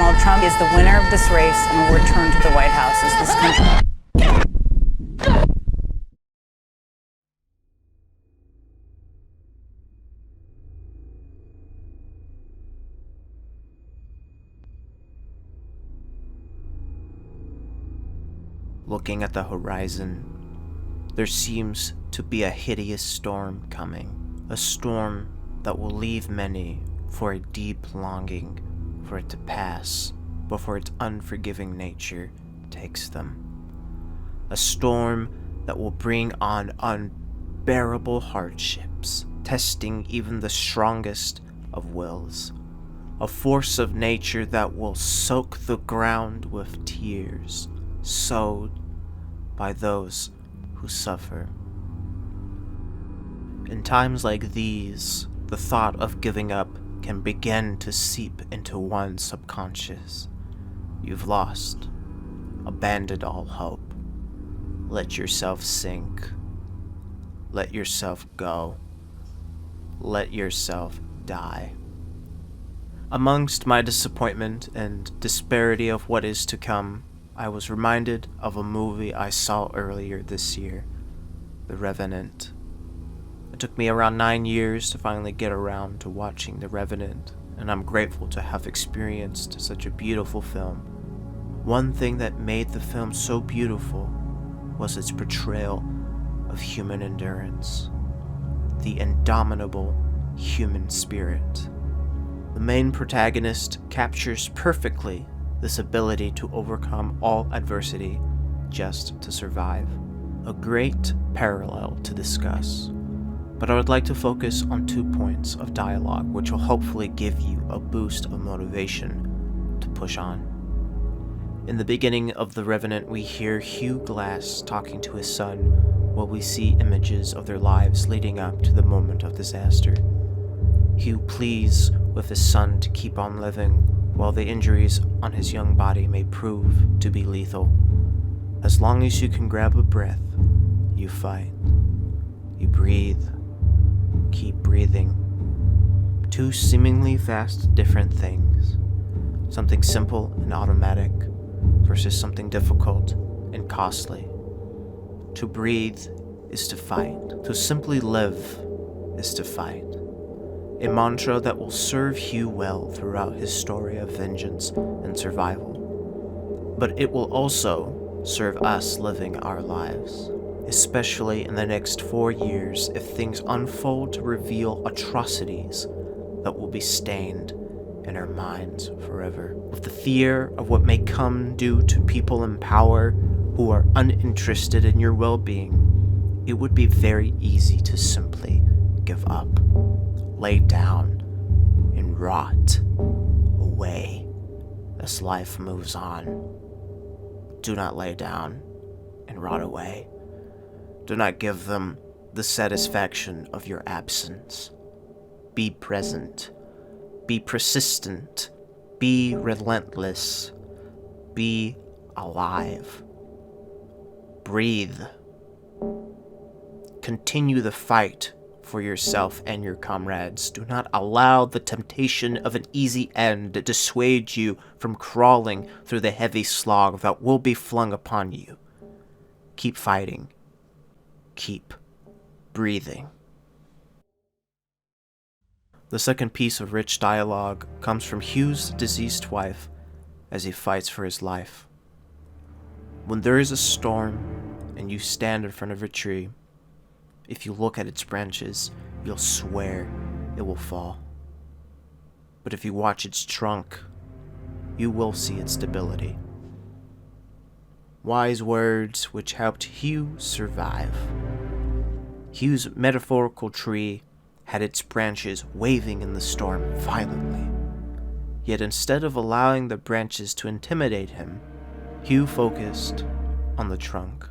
Donald Trump is the winner of this race and will return to the White House as this country. Looking at the horizon, there seems to be a hideous storm coming. A storm that will leave many for a deep longing for it to pass before its unforgiving nature takes them. A storm that will bring on unbearable hardships, testing even the strongest of wills. A force of nature that will soak the ground with tears, sowed by those who suffer. In times like these, the thought of giving up can begin to seep into one's subconscious. You've lost, abandoned all hope. Let yourself sink. Let yourself go. Let yourself die. Amongst my disappointment and disparity of what is to come, I was reminded of a movie I saw earlier this year, The Revenant. It took me around 9 years to finally get around to watching The Revenant, and I'm grateful to have experienced such a beautiful film. One thing that made the film so beautiful was its portrayal of human endurance, the indomitable human spirit. The main protagonist captures perfectly this ability to overcome all adversity just to survive. A great parallel to discuss, but I would like to focus on 2 points of dialogue which will hopefully give you a boost of motivation to push on. In the beginning of The Revenant, we hear Hugh Glass talking to his son while we see images of their lives leading up to the moment of disaster. Hugh pleads with his son to keep on living while the injuries on his young body may prove to be lethal. As long as you can grab a breath, you fight. You breathe. Keep breathing. 2 seemingly vast different things. Something simple and automatic versus something difficult and costly. To breathe is to fight. To simply live is to fight. A mantra that will serve Hugh well throughout his story of vengeance and survival. But it will also serve us living our lives, especially in the next 4 years if things unfold to reveal atrocities that will be stained in our minds forever. With the fear of what may come due to people in power who are uninterested in your well-being, it would be very easy to simply give up. Lay down and rot away as life moves on. Do not lay down and rot away. Do not give them the satisfaction of your absence. Be present. Be persistent. Be relentless. Be alive. Breathe. Continue the fight for yourself and your comrades. Do not allow the temptation of an easy end to dissuade you from crawling through the heavy slog that will be flung upon you. Keep fighting. Keep breathing. The second piece of rich dialogue comes from Hugh's deceased wife as he fights for his life. When there is a storm and you stand in front of a tree, if you look at its branches, you'll swear it will fall. But if you watch its trunk, you will see its stability. Wise words which helped Hugh survive. Hugh's metaphorical tree had its branches waving in the storm violently. Yet instead of allowing the branches to intimidate him, Hugh focused on the trunk,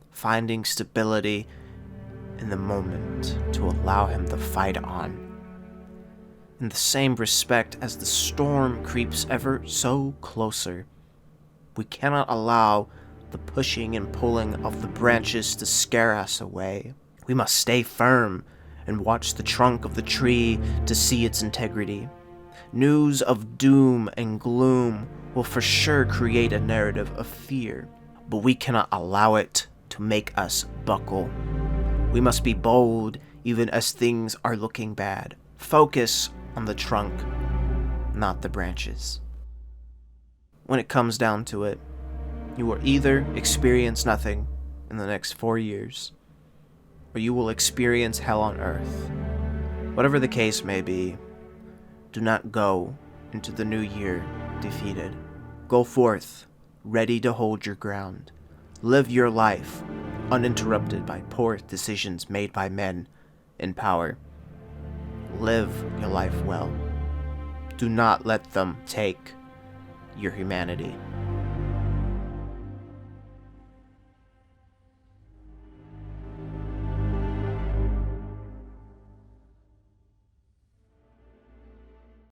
finding stability in the moment to allow him to fight on. In the same respect as the storm creeps ever so closer, we cannot allow the pushing and pulling of the branches to scare us away. We must stay firm and watch the trunk of the tree to see its integrity. News of doom and gloom will for sure create a narrative of fear, but we cannot allow it to make us buckle. We must be bold even as things are looking bad. Focus on the trunk, not the branches. When it comes down to it, you will either experience nothing in the next 4 years, or you will experience hell on earth. Whatever the case may be, do not go into the new year defeated. Go forth, ready to hold your ground. Live your life uninterrupted by poor decisions made by men in power. Live your life well. Do not let them take your humanity.